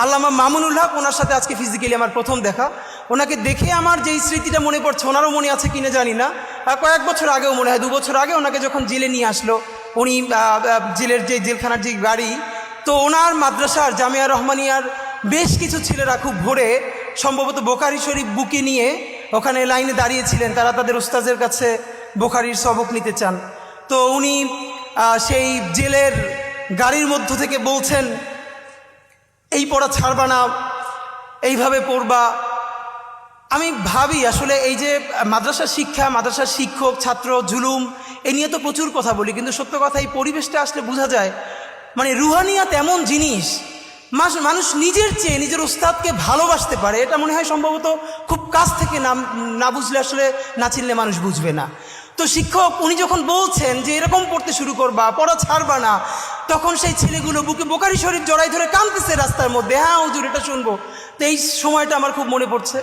আল্লামা মামুনুল হক, ওনার সাথে আজকে ফিজিক্যালি আমার প্রথম দেখা। ওনাকে দেখে আমার যেই স্মৃতিটা মনে পড়ছে, ওনারও মনে আছে কিনা জানি না, কয়েক বছর আগেও মনে হয় 2 বছর আগে ওনাকে যখন জেলে নিয়ে আসলো, উনি জেলের যে জেলখানার যে গাড়ি, তো ওনার মাদ্রাসার জামিয়া রহমানিয়ার বেশ কিছু ছেলেরা খুব ভোরে সম্ভবত বোখারি শরীফ বুকে নিয়ে ওখানে লাইনে দাঁড়িয়েছিলেন, তারা তাদের উস্তাজের কাছে বোখারির সবক নিতে চান। তো উনি সেই জেলের গাড়ির মধ্য থেকে বলছেন, এই পড়া ছাড়বা না, এইভাবে পড়বা। আমি ভাবি আসলে এই যে মাদ্রাসার শিক্ষা, মাদ্রাসার শিক্ষক ছাত্র জুলুম, এ নিয়ে তো প্রচুর কথা বলি, কিন্তু সত্য কথা এই পরিবেশটা আসলে বোঝা যায় মানে রুহানিয়াত এমন জিনিস, মানুষ নিজের চেয়ে নিজের উস্তাদকে ভালোবাসতে পারে। এটা মনে হয় সম্ভবত খুব কাছ থেকে না বুঝলে আসলে, না চিনলে মানুষ বুঝবে না। তো শিক্ষক উনি যখন বলছেন যে এরকম পড়তে শুরু করবা, পড়া ছাড়বা না, তখন সেই ছেলেগুলো বুকে বোখারি শরীফ জড়াই ধরে কাঁদতেছে রাস্তার মধ্যে, হ্যাঁ হুজুর এটা শুনবো। তো এই সময়টা আমার খুব মনে পড়ছে।